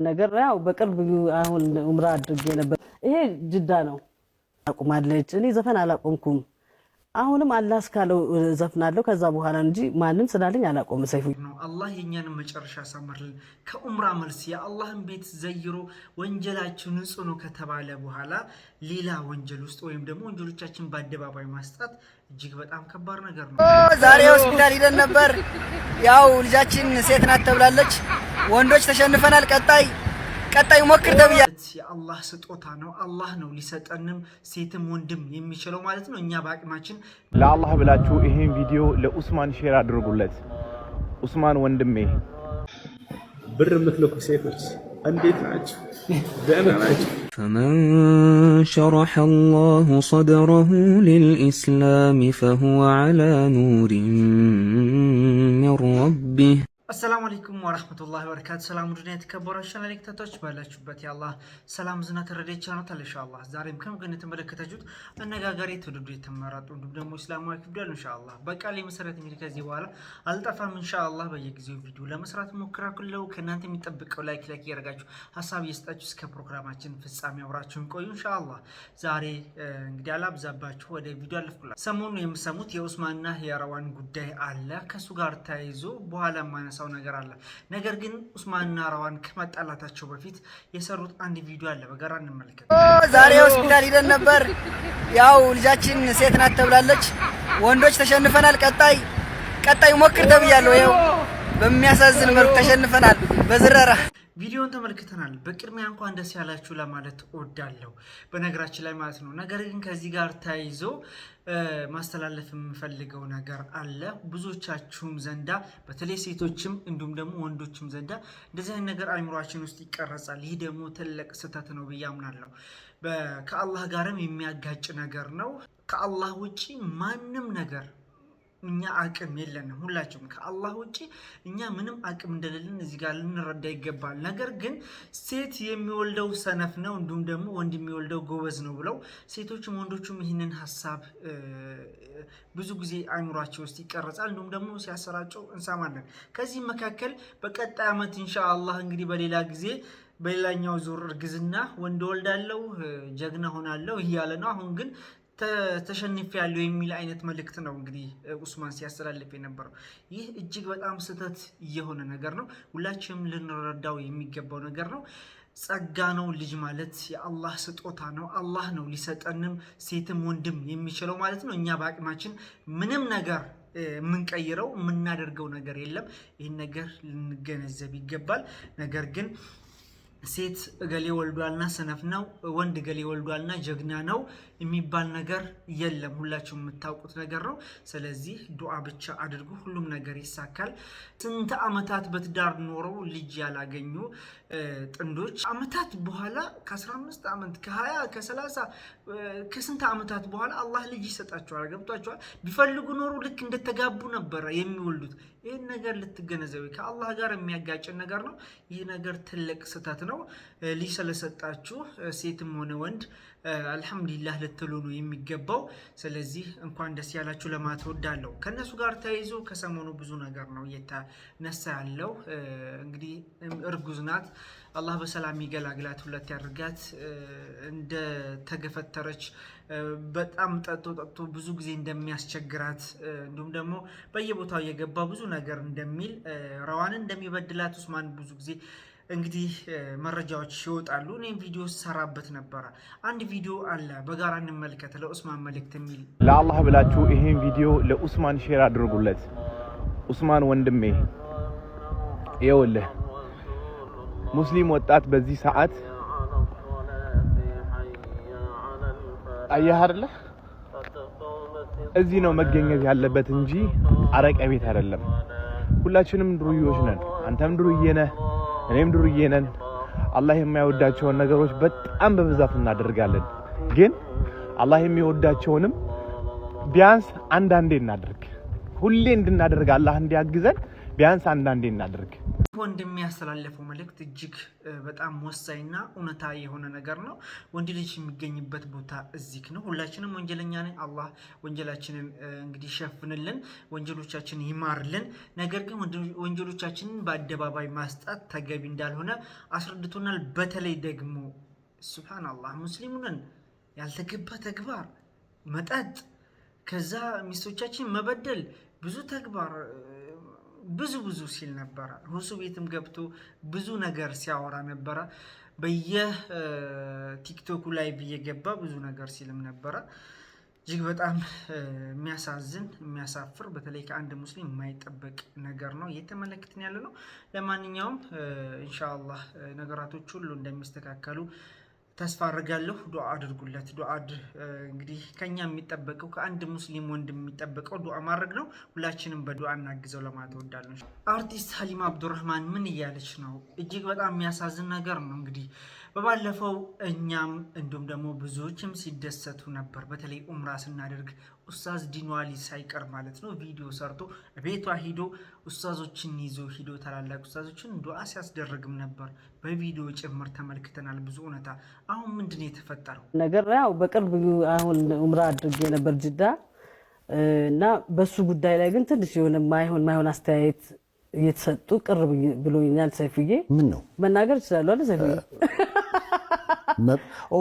ነገር ያው በቅርብ አሁን ኡምራ አድርጌ ነበር። ይሄ ጅዳ ነው። አቁማለች። እኔ ዘፈን አላቆምኩም። አሁንም አላህ እስካለው ዘፍናለሁ። ከዛ በኋላ እንጂ ማንም ስላለኝ አላቆም። ሰይፉ ነው አላህ የኛንም መጨረሻ ያሳምርልን። ከኡምራ መልስ የአላህን ቤት ዘይሮ ወንጀላችን ንጹህ ነው ከተባለ በኋላ ሌላ ወንጀል ውስጥ ወይም ደግሞ ወንጀሎቻችን በአደባባይ ማስጣት እጅግ በጣም ከባድ ነገር ነው። ዛሬ ሆስፒታል ሄደን ነበር። ያው ልጃችን ሴት ናት ተብላለች። ወንዶች ተሸንፈናል። ቀጣይ ሞክር ተብያ የአላህ ስጦታ ነው። አላህ ነው ሊሰጠንም ሴትም ወንድም የሚችለው ማለት ነው። እኛ በአቅማችን ለአላህ ብላችሁ ይሄን ቪዲዮ ለኡስማን ሼር አድርጉለት። ኡስማን ወንድሜ ብር የምትልኩ ሴቶች እንዴት ናችሁ? ደህና ናችሁ? فمن شرح الله صدره للإسلام فهو على نور من ربه السلام عليكم ورحمة الله وبركاته. سلام ودنيا تكبروا شان عليك تتوش بالاچوبت يا الله سلام زنا تردي ቻናል ان شاء الله ዛሬም ከምን ተመለከታችሁት አነጋጋሪ ትውልድ የተመረጡ ደግሞ እስላማዊ ክብደል ان شاء الله በቃሌ መሰረት እንግዲህ ከዚህ በኋላ አልጠፋም ان شاء الله በየጊዜው ቪዲዮ ለመስራት ሞክራለሁ። ከናንተ የሚጠብቀው ላይክ ያደርጋችሁ ሐሳብ እየሰጣችሁ እስከ ፕሮግራማችን ፍጻሜ አብራችሁን ቆዩ ان شاء الله። ዛሬ እንግዲህ አላብዛባችሁ ወደ ቪዲዮ አልፈኩላ። ሰሞኑን የምሰሙት የኡስማንና የረዋን ጉዳይ አለ። ከሱ ጋር ተያይዞ በኋላ ማነሳው ነገር አለ። ነገር ግን ኡስማንና ረዋን ከመጣላታቸው በፊት የሰሩት አንድ ቪዲዮ አለ። በጋራ እንመልከት። ዛሬ ሆስፒታል ሄደን ነበር። ያው ልጃችን ሴት ናት ተብላለች። ወንዶች ተሸንፈናል። ቀጣይ ሞክር ተብያለሁ። ይኸው በሚያሳዝን መልኩ ተሸንፈናል በዝረራ። ቪዲዮን ተመልክተናል። በቅድሚያ እንኳን ደስ ያላችሁ ለማለት እወዳለሁ በነገራችን ላይ ማለት ነው። ነገር ግን ከዚህ ጋር ተያይዞ ማስተላለፍ የምፈልገው ነገር አለ። ብዙዎቻችሁም ዘንዳ በተለይ ሴቶችም እንዲሁም ደግሞ ወንዶችም ዘንዳ እንደዚህ አይነት ነገር አእምሯችን ውስጥ ይቀረጻል። ይህ ደግሞ ትልቅ ስህተት ነው ብዬ አምናለሁ። ከአላህ ጋርም የሚያጋጭ ነገር ነው። ከአላህ ውጪ ማንም ነገር እኛ አቅም የለንም። ሁላችሁም ከአላህ ውጪ እኛ ምንም አቅም እንደሌለን እዚህ ጋር ልንረዳ ይገባል። ነገር ግን ሴት የሚወልደው ሰነፍ ነው እንዲሁም ደግሞ ወንድ የሚወልደው ጎበዝ ነው ብለው ሴቶችም ወንዶችም ይህንን ሐሳብ ብዙ ጊዜ አእምሯቸው ውስጥ ይቀረጻል። እንዲሁም ደግሞ ሲያሰራጩ እንሰማለን። ከዚህ መካከል በቀጣይ ዓመት ኢንሻአላህ እንግዲህ በሌላ ጊዜ በሌላኛው ዙር እርግዝና ወንድ ወልዳለው ጀግና ሆናለው እያለ ነው። አሁን ግን ተሸንፍ ያለው የሚል አይነት መልእክት ነው እንግዲህ ኡስማን ሲያስተላልፍ የነበረው። ይህ እጅግ በጣም ስህተት የሆነ ነገር ነው። ሁላችንም ልንረዳው የሚገባው ነገር ነው። ጸጋ ነው። ልጅ ማለት የአላህ ስጦታ ነው። አላህ ነው ሊሰጠንም ሴትም ወንድም የሚችለው ማለት ነው። እኛ በአቅማችን ምንም ነገር የምንቀይረው የምናደርገው ነገር የለም። ይህን ነገር ልንገነዘብ ይገባል። ነገር ግን ሴት እገሌ ወልዷልና ሰነፍ ነው፣ ወንድ እገሌ ወልዷልና ጀግና ነው የሚባል ነገር የለም። ሁላችሁም የምታውቁት ነገር ነው። ስለዚህ ዱዓ ብቻ አድርጉ፣ ሁሉም ነገር ይሳካል። ስንት ዓመታት በትዳር ኖረው ልጅ ያላገኙ ጥንዶች ዓመታት በኋላ ከ15 ዓመት ከ20 ከ30 ከስንት ዓመታት በኋላ አላህ ልጅ ይሰጣቸዋል። ገብቷቸዋል። ቢፈልጉ ኖሮ ልክ እንደተጋቡ ነበረ የሚወልዱት። ይህን ነገር ልትገነዘቡ ከአላህ ጋር የሚያጋጭን ነገር ነው። ይህ ነገር ትልቅ ስህተት ነው። ልጅ ስለሰጣችሁ ሴትም ሆነ ወንድ አልহামዱሊላህ ልትሉ ነው የሚገባው። ስለዚህ እንኳን ደስ ያላችሁ ለማለት እወዳለሁ። ከነሱ ጋር ተያይዞ ከሰሞኑ ብዙ ነገር ነው እየተነሳ ያለው። እንግዲህ እርጉዝ ናት። አላህ በሰላም ይገላግላት፣ ሁለት ያድርጋት። እንደ ተገፈተረች በጣም ጠጥቶ ብዙ ጊዜ እንደሚያስቸግራት እንዲሁም ደግሞ በየቦታው የገባ ብዙ ነገር እንደሚል ረዋን እንደሚበድላት ኡስማን ብዙ ጊዜ እንግዲህ መረጃዎች ይወጣሉ። እኔም ቪዲዮ ሰራበት ነበር። አንድ ቪዲዮ አለ፣ በጋራ እንመልከት። ለኡስማን መልእክት የሚል ለአላህ ብላችሁ ይሄን ቪዲዮ ለኡስማን ሼር አድርጉለት። ኡስማን ወንድሜ ይኸውልህ ሙስሊም ወጣት በዚህ ሰዓት አየህ አይደለ? እዚህ ነው መገኘት ያለበት እንጂ አረቀ ቤት አይደለም። ሁላችንም ድሩዮች ነን። አንተም ድሩዬ ነህ፣ እኔም ድሩዬ ነን። አላህ የማይወዳቸውን ነገሮች በጣም በብዛት እናደርጋለን። ግን አላህ የሚወዳቸውንም ቢያንስ አንዳንዴ እናድርግ። ሁሌ እንድናደርግ አላህ እንዲያግዘን ቢያንስ አንዳንዴ እናድርግ። ወንድም ያስተላለፈው መልእክት እጅግ በጣም ወሳኝና እውነታ የሆነ ነገር ነው። ወንድ ልጅ የሚገኝበት ቦታ እዚህ ነው። ሁላችንም ወንጀለኛ ነን። አላህ ወንጀላችንን እንግዲህ ሸፍንልን፣ ወንጀሎቻችንን ይማርልን። ነገር ግን ወንጀሎቻችንን በአደባባይ ማስጣት ተገቢ እንዳልሆነ አስረድቶናል። በተለይ ደግሞ ሱብሃንአላህ ሙስሊሙንን ያልተገባ ተግባር መጠጥ፣ ከዛ ሚስቶቻችን መበደል፣ ብዙ ተግባር ብዙ ሲል ነበረ። ሁሱ ቤትም ገብቶ ብዙ ነገር ሲያወራ ነበረ። በየቲክቶኩ ላይ እየገባ ብዙ ነገር ሲልም ነበረ። እጅግ በጣም የሚያሳዝን የሚያሳፍር፣ በተለይ ከአንድ ሙስሊም የማይጠበቅ ነገር ነው እየተመለከትን ያለ ነው። ለማንኛውም ኢንሻአላህ ነገራቶች ሁሉ እንደሚስተካከሉ ተስፋ አድርጋለሁ። ዱዓ አድርጉለት። ዱዓ እንግዲህ ከኛ የሚጠበቀው ከአንድ ሙስሊም ወንድም የሚጠበቀው ዱዓ ማድረግ ነው። ሁላችንም በዱዓ እናግዘው ለማለት እወዳለሁ። አርቲስት ሀሊማ አብዱራህማን ምን እያለች ነው? እጅግ በጣም የሚያሳዝን ነገር ነው። እንግዲህ በባለፈው እኛም እንዲሁም ደግሞ ብዙዎችም ሲደሰቱ ነበር። በተለይ ኡምራ ስናደርግ ኡስታዝ ዲንዋሊ ሳይቀር ማለት ነው ቪዲዮ ሰርቶ ቤቷ ሂዶ ኡስታዞችን ይዞ ሂዶ ታላላቅ ኡስታዞችን ዱዓ ሲያስደርግም ነበር። በቪዲዮ ጭምር ተመልክተናል ብዙ እውነታ። አሁን ምንድነው የተፈጠረው ነገር? ያው በቅርብ አሁን ኡምራ አድርጌ ነበር ጅዳ እና በሱ ጉዳይ ላይ ግን ትንሽ የሆነ ማይሆን አስተያየት እየተሰጡ ቅርብ ብሎኛል። ሰይፍዬ ምን ነው መናገር ይችላል አይደል? ሰይፍዬ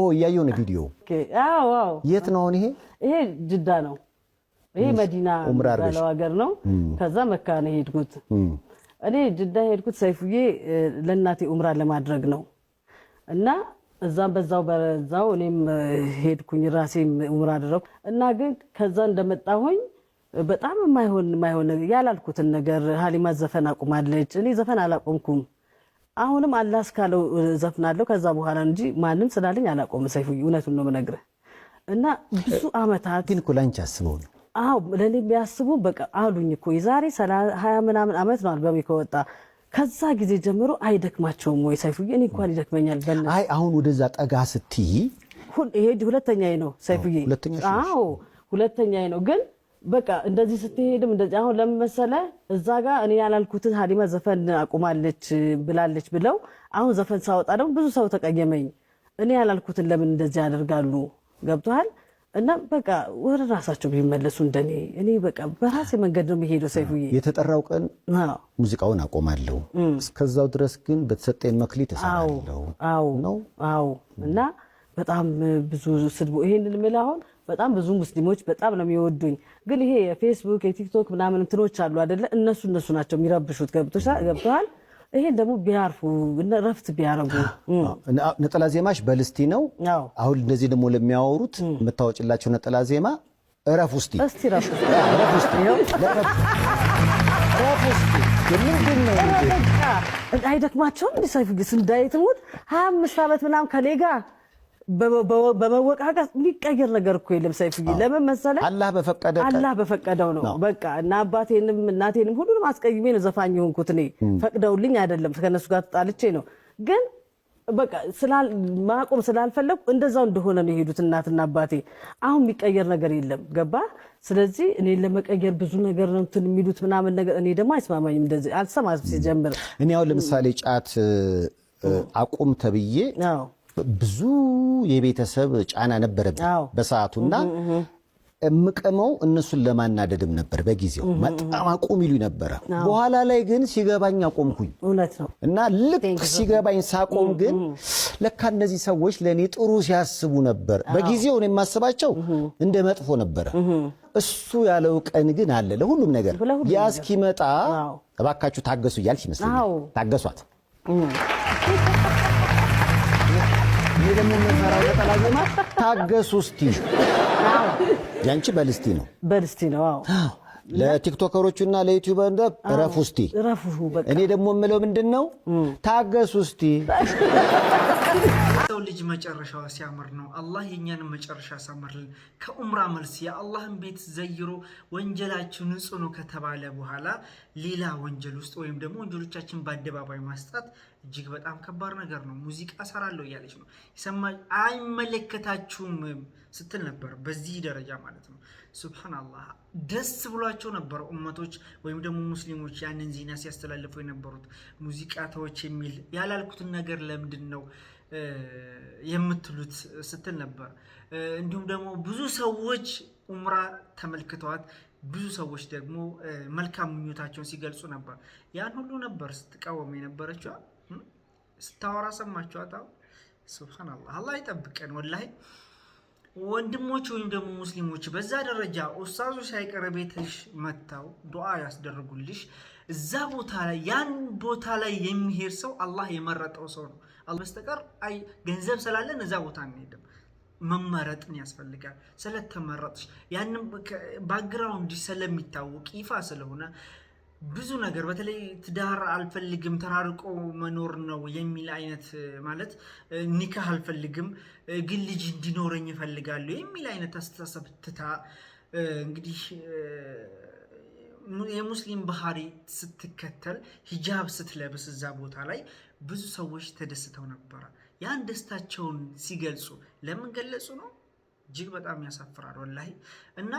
እያየሁ ነው ቪዲዮ። አዎ የት ነው ይሄ ጅዳ ነው። ይሄ መዲና ያለው ሀገር ነው። ከዛ መካ ነው ሄድኩት። እኔ ጅዳ ሄድኩት ሰይፍዬ ለእናቴ ኡምራ ለማድረግ ነው እና እዛም በዛው እኔም ሄድኩኝ ራሴም ኡምራ አደረኩ እና ግን ከዛ እንደመጣሁኝ በጣም የማይሆን ያላልኩትን ነገር ሀሊማ ዘፈን አቁማለች። እኔ ዘፈን አላቆምኩም። አሁንም አላህ እስካለው ዘፍናለሁ ከዛ በኋላ እንጂ ማንም ስላለኝ አላቆም። ሰይፉ እውነቱን ነው የምነግርህ እና ብዙ አመታት ግን እኮ ላንቺ አስበው ነው። አዎ ለኔ የሚያስቡ በቃ አሉኝ እኮ የዛሬ 20 ምናምን አመት ነው አልበም ከወጣ። ከዛ ጊዜ ጀምሮ አይደክማቸውም ወይ ሰይፉ? እኔ እንኳን ይደክመኛል። አይ አሁን ወደዛ ጠጋ ስትይ ይሄ ሁለተኛዬ ነው ሰይፉዬ። አዎ ሁለተኛዬ ነው ግን በቃ እንደዚህ ስትሄድም እንደዚህ አሁን ለምን መሰለህ እዛ ጋር እኔ ያላልኩትን ሀሊማ ዘፈን አቁማለች ብላለች ብለው አሁን ዘፈን ሳወጣ ደግሞ ብዙ ሰው ተቀየመኝ። እኔ ያላልኩትን ለምን እንደዚህ ያደርጋሉ? ገብቶሃል? እና በቃ ወደ ራሳቸው ቢመለሱ እንደኔ እኔ በቃ በራሴ መንገድ ነው የሚሄደው። ሰይፉዬ የተጠራው ቀን ሙዚቃውን አቆማለሁ፣ እስከዛው ድረስ ግን በተሰጠኝ መክሊት እሰራለሁ። አዎ እና በጣም ብዙ ስድቡ ይሄንን ምለው አሁን በጣም ብዙ ሙስሊሞች በጣም ነው የሚወዱኝ። ግን ይሄ የፌስቡክ የቲክቶክ ምናምን እንትኖች አሉ አይደለ? እነሱ ናቸው የሚረብሹት። ገብቶሃል? ይሄን ደግሞ ቢያርፉ እና ረፍት ቢያረጉ። ነጠላ ዜማሽ በልስቲ ነው። አሁን እንደዚህ ደግሞ ለሚያወሩት የምታወጭላቸው ነጠላ ዜማ እረፍ ውስጥ እስቲ ረፍ ውስጥ አይደክማቸውም? እንደ ሰይፉ ግስ እንዳይተሙት 25 ዓመት ምናምን ከኔ ጋር በመወቃቀስ የሚቀየር ነገር እኮ የለም ሰይፉዬ። ለምን መሰለህ? አላህ በፈቀደው ነው። በቃ እና አባቴንም እናቴንም ሁሉንም አስቀይሜ ነው ዘፋኝ ሆንኩት። እኔ ፈቅደውልኝ አይደለም፣ ከነሱ ጋር ተጣልቼ ነው። ግን በቃ ማቆም ስላልፈለኩ እንደዛው እንደሆነ ነው የሄዱት እናትና አባቴ። አሁን የሚቀየር ነገር የለም። ገባ? ስለዚህ እኔ ለመቀየር ብዙ ነገር ነው እንትን የሚሉት ምናምን ነገር እኔ ደግሞ አይስማማኝም። እንደዚህ አልሰማም ሲጀምር። እኔ አሁን ለምሳሌ ጫት አቁም ተብዬ ብዙ የቤተሰብ ጫና ነበረብኝ በሰዓቱና እምቀመው እነሱን ለማናደድም ነበር በጊዜው። በጣም አቁም ይሉኝ ነበር። በኋላ ላይ ግን ሲገባኝ አቆምኩኝ። እውነት ነው። እና ልክ ሲገባኝ ሳቆም ግን ለካ እነዚህ ሰዎች ለኔ ጥሩ ሲያስቡ ነበር። በጊዜው ነው የማስባቸው እንደ መጥፎ ነበር። እሱ ያለው ቀን ግን አለ ለሁሉም ነገር። ያ እስኪመጣ እባካችሁ ታገሱ እያልሽ ይመስለኛል። ታገሷት። ደግሞ መፈራው ነጠላ ዜማ ታገሱ እስቲ። ያንቺ በልስቲ ነው። አዎ ለቲክቶከሮቹና ለዩቲዩበር እረፉ እስቲ። እኔ ደግሞ የምለው ምንድነው ታገሱ እስቲ። ሰው የሰው ልጅ መጨረሻው ሲያምር ነው። አላህ የኛንም መጨረሻ ያሳምርልን። ከኡምራ መልስ የአላህን ቤት ዘይሮ ወንጀላችን ንጹህ ነው ከተባለ በኋላ ሌላ ወንጀል ውስጥ ወይም ደግሞ ወንጀሎቻችን በአደባባይ ማስጣት እጅግ በጣም ከባድ ነገር ነው። ሙዚቃ ሰራለሁ እያለች ነው ይሰማል አይመለከታችሁም ስትል ነበር። በዚህ ደረጃ ማለት ነው። ሱብሃንአላህ ደስ ብሏቸው ነበር ኡመቶች ወይም ደግሞ ሙስሊሞች ያንን ዜና ሲያስተላልፉ የነበሩት። ሙዚቃ ተዎች የሚል ያላልኩትን ነገር ለምንድን ነው የምትሉት ስትል ነበር። እንዲሁም ደግሞ ብዙ ሰዎች ኡምራ ተመልክተዋት ብዙ ሰዎች ደግሞ መልካም ምኞታቸውን ሲገልጹ ነበር። ያን ሁሉ ነበር ስትቃወም የነበረችው ስታወራ ሰማችኋት። ሱብሃንአላህ አላህ ይጠብቀን። ወላሂ ወንድሞች ወይም ደግሞ ሙስሊሞች በዛ ደረጃ ኡስታዞች ሳይቀር ቤትሽ መጥተው ዱዓ ያስደርጉልሽ እዛ ቦታ ላይ ያን ቦታ ላይ የሚሄድ ሰው አላህ የመረጠው ሰው ነው። አላህ በስተቀር አይ ገንዘብ ስላለን እዛ ቦታ አንሄድም። መመረጥን ያስፈልጋል። ስለተመረጥሽ ያንን ባክግራውንድ ስለሚታወቅ ይፋ ስለሆነ ብዙ ነገር በተለይ ትዳር አልፈልግም ተራርቆ መኖር ነው የሚል አይነት ማለት ኒካህ አልፈልግም ግን ልጅ እንዲኖረኝ እፈልጋለሁ የሚል አይነት አስተሳሰብ ትታ እንግዲህ የሙስሊም ባህሪ ስትከተል ሂጃብ ስትለብስ እዛ ቦታ ላይ ብዙ ሰዎች ተደስተው ነበር። ያን ደስታቸውን ሲገልጹ ለምን ገለጹ ነው እጅግ በጣም ያሳፍራል ወላሂ። እና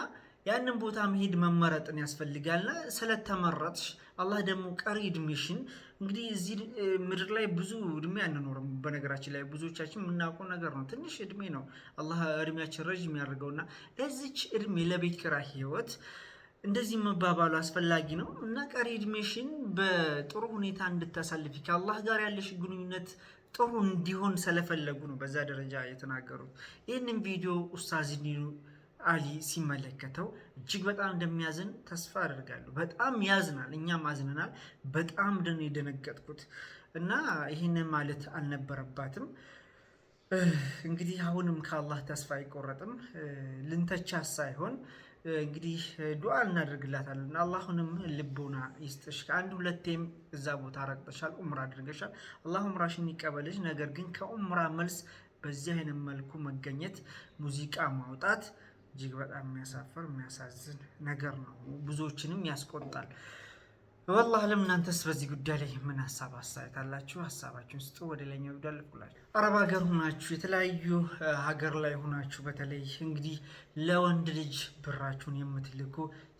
ያንን ቦታ መሄድ መመረጥን ያስፈልጋል። ስለተመረጥሽ አላህ ደግሞ ቀሪ እድሜሽን እንግዲህ እዚህ ምድር ላይ ብዙ እድሜ አንኖርም። በነገራችን ላይ ብዙዎቻችን የምናውቀው ነገር ነው። ትንሽ እድሜ ነው አላህ እድሜያችን ረጅም ያደርገውና ለዚች እድሜ ለቤት ኪራይ ህይወት እንደዚህ መባባሉ አስፈላጊ ነው እና ቀሪ እድሜሽን በጥሩ ሁኔታ እንድታሳልፊ ከአላህ ጋር ያለሽ ግንኙነት ጥሩ እንዲሆን ስለፈለጉ ነው በዛ ደረጃ የተናገሩት። ይህንን ቪዲዮ ኡስታዝ ኒሩ አሊ ሲመለከተው እጅግ በጣም እንደሚያዝን ተስፋ አደርጋለሁ። በጣም ያዝናል፣ እኛም አዝነናል። በጣም ደን የደነገጥኩት እና ይህንን ማለት አልነበረባትም። እንግዲህ አሁንም ከአላህ ተስፋ አይቆረጥም። ልንተቻ ሳይሆን እንግዲህ ዱዓ እናደርግላታለን። አላሁንም ልቦና ይስጥሽ። ከአንድ ሁለቴም እዛ ቦታ ረግጠሻል፣ ኡምራ አድርገሻል። አላህ ኡምራሽን ይቀበልሽ። ነገር ግን ከኡምራ መልስ በዚህ አይነት መልኩ መገኘት፣ ሙዚቃ ማውጣት እጅግ በጣም የሚያሳፍር የሚያሳዝን ነገር ነው። ብዙዎችንም ያስቆጣል። والله لم ننتس بزي قدالي من حساب السايت አላችሁ ሐሳባችሁን ስጡ። ወደ ሌላኛው ቪዲዮ አልኩላችሁ። አረብ ሀገር ሆናችሁ የተለያዩ ሀገር ላይ ሆናችሁ በተለይ እንግዲህ ለወንድ ልጅ ብራችሁን የምትልኩ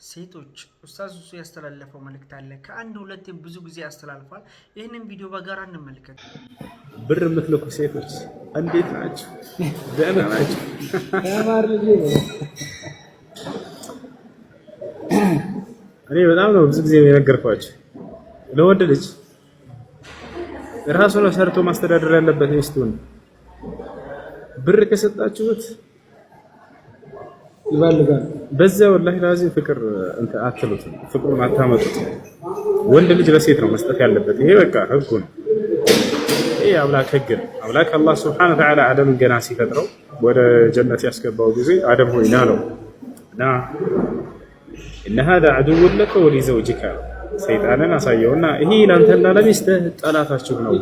ሴቶች ኡስታዝ እሱ ያስተላለፈው መልእክት አለ። ከአንድ ሁለት ብዙ ጊዜ ያስተላልፋል። ይሄንን ቪዲዮ በጋራ እንመልከት። ብር የምትልኩ ሴቶች እንዴት ናችሁ? ደህና ናችሁ? ያማር ልጅ እኔ በጣም ነው ብዙ ጊዜ የነገርኳችሁ ለወንድ ልጅ ራሱ ነው ሰርቶ ማስተዳደር ያለበት ሚስቱን። ብር ከሰጣችሁት ይባልጋል። በዛ ወላሂ ላዚም ፍቅር እንት አትሉት፣ ፍቅሩን አታመጡት። ወንድ ልጅ ለሴት ነው መስጠት ያለበት። ይሄ በቃ ህጉ ነው። ይሄ አምላክ ህግ ነው። አምላክ አላህ ሱብሓነሁ ወተዓላ አደምን ገና ሲፈጥረው ወደ ጀነት ያስገባው ጊዜ አደም ሆይ ና ነው ና إن هذا عدو لك ولزوجك سيطانا أصيونا هي لن تنال مستة ثلاثة شهور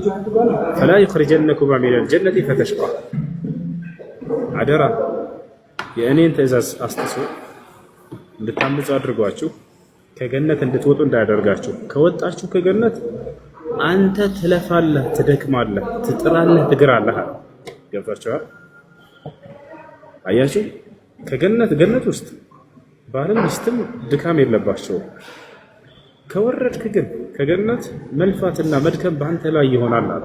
فلا يخرجنكما من الجنة فتشقى عدرا يعني أنت إذا أستصو لتعمل أدرجاتشو كجنة لتوتو أدرجاتشو كوتاشو كجنة أنت تلفال له تدكمال له تترال له تقرأ لها قلت شو أياشو كجنة جنة وست ባለም ሚስትም ድካም የለባቸው። ከወረድክ ግን ከገነት መልፋትና መድከም በአንተ ላይ ይሆናል አለ።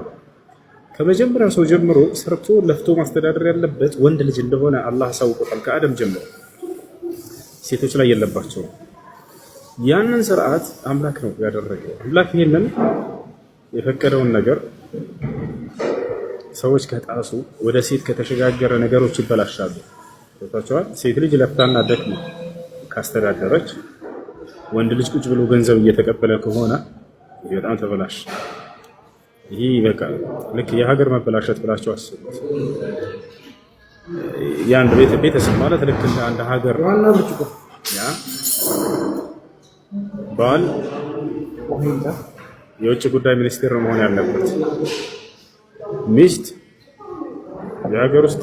ከመጀመሪያው ሰው ጀምሮ ሰርቶ ለፍቶ ማስተዳደር ያለበት ወንድ ልጅ እንደሆነ አላህ አሳውቆታል። ከአደም ጀምሮ ሴቶች ላይ የለባቸው። ያንን ስርዓት አምላክ ነው ያደረገው። አምላክ ይሄንን የፈቀደውን ነገር ሰዎች ከጣሱ ወደ ሴት ከተሸጋገረ ነገሮች ይበላሻሉ። ታውቃላችሁ፣ ሴት ልጅ ለፍታና ደክማ ካስተዳደረች ወንድ ልጅ ቁጭ ብሎ ገንዘብ እየተቀበለ ከሆነ በጣም ተበላሽ። ይሄ በቃ ልክ የሀገር መበላሸት ብላችሁ አስቡት። የአንድ ቤተሰብ ማለት ልክ እንደ አንድ ሀገር ያ ባል የውጭ ጉዳይ ሚኒስቴር መሆን ያለበት፣ ሚስት የሀገር ውስጥ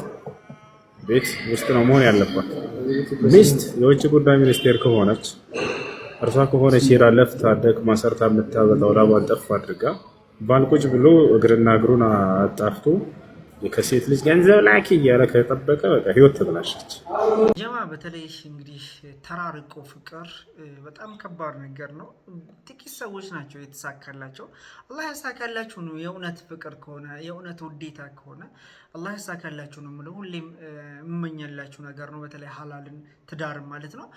ቤት ውስጥ ነው መሆን ያለባት። ሚስት የውጭ ጉዳይ ሚኒስቴር ከሆነች እርሷ ከሆነች ሄዳ ለፍታ ደክማ ሰርታ የምታበላው ላቧን ጠፍ አድርጋ ባል ቁጭ ብሎ እግርና እግሩን አጣፍቶ ከሴት ልጅ ገንዘብ ላኪ እያለ ከጠበቀ በቃ ህይወት ተበላሸች። ጀማ በተለይ እንግዲህ ተራርቆ ፍቅር በጣም ከባድ ነገር ነው። ጥቂት ሰዎች ናቸው የተሳካላቸው። አላህ ያሳካላችሁ ነው። የእውነት ፍቅር ከሆነ የእውነት ውዴታ ከሆነ አላህ ያሳካላችሁ ነው የምለው። ሁሌም የምመኛላችሁ ነገር ነው። በተለይ ሐላልን ትዳር ማለት ነው።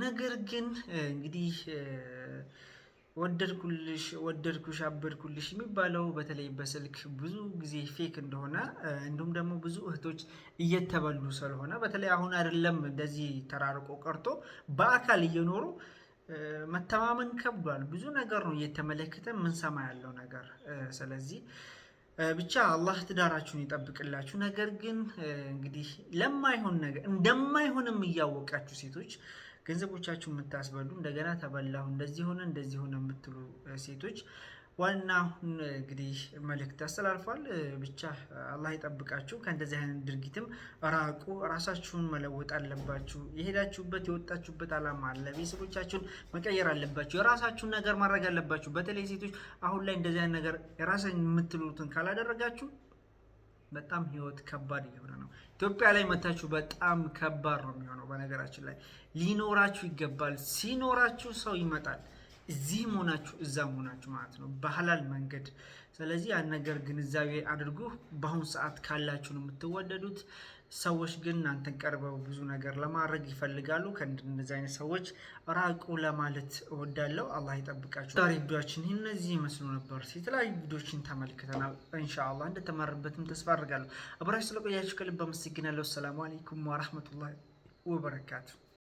ነገር ግን እንግዲህ ወደድኩሽ አበድኩልሽ የሚባለው በተለይ በስልክ ብዙ ጊዜ ፌክ እንደሆነ እንዲሁም ደግሞ ብዙ እህቶች እየተበሉ ስለሆነ በተለይ አሁን አይደለም እንደዚህ ተራርቆ ቀርቶ በአካል እየኖሩ መተማመን ከብዷል። ብዙ ነገር ነው እየተመለከተ ምንሰማ ያለው ነገር። ስለዚህ ብቻ አላህ ትዳራችሁን ይጠብቅላችሁ። ነገር ግን እንግዲህ ለማይሆን ነገር እንደማይሆንም እያወቃችሁ ሴቶች ገንዘቦቻችሁ የምታስበሉ እንደገና ተበላሁ እንደዚህ ሆነ የምትሉ ሴቶች ዋናው እንግዲህ መልእክት አስተላልፏል። ብቻ አላህ ይጠብቃችሁ። ከእንደዚህ አይነት ድርጊትም ራቁ። ራሳችሁን መለወጥ አለባችሁ። የሄዳችሁበት የወጣችሁበት ዓላማ አለ። ቤተሰቦቻችሁን መቀየር አለባችሁ። የራሳችሁን ነገር ማድረግ አለባችሁ። በተለይ ሴቶች አሁን ላይ እንደዚህ አይነት ነገር የራሳችሁን የምትሉትን ካላደረጋችሁ በጣም ህይወት ከባድ እየሆነ ነው። ኢትዮጵያ ላይ መታችሁ በጣም ከባድ ነው የሚሆነው። በነገራችን ላይ ሊኖራችሁ ይገባል። ሲኖራችሁ ሰው ይመጣል። እዚህም ሆናችሁ እዛም ሆናችሁ ማለት ነው በሐላል መንገድ። ስለዚህ ያን ነገር ግንዛቤ አድርጉ። በአሁኑ ሰዓት ካላችሁ ነው የምትወደዱት። ሰዎች ግን እናንተን ቀርበው ብዙ ነገር ለማድረግ ይፈልጋሉ። ከእንደዚህ አይነት ሰዎች ራቁ ለማለት እወዳለሁ። አላህ ይጠብቃችሁ። ዛሬ ቪዲዮአችን እነዚህ ይመስሉ ነበር። የተለያዩ ቪዲዮችን ተመልክተናል። ኢንሻአላህ እንደተማረበትም ተስፋ አድርጋለሁ። አብራችሁ ስለቆያችሁ ከልብ አመሰግናለሁ። ሰላም አለይኩም ወራህመቱላሂ ወበረካቱ።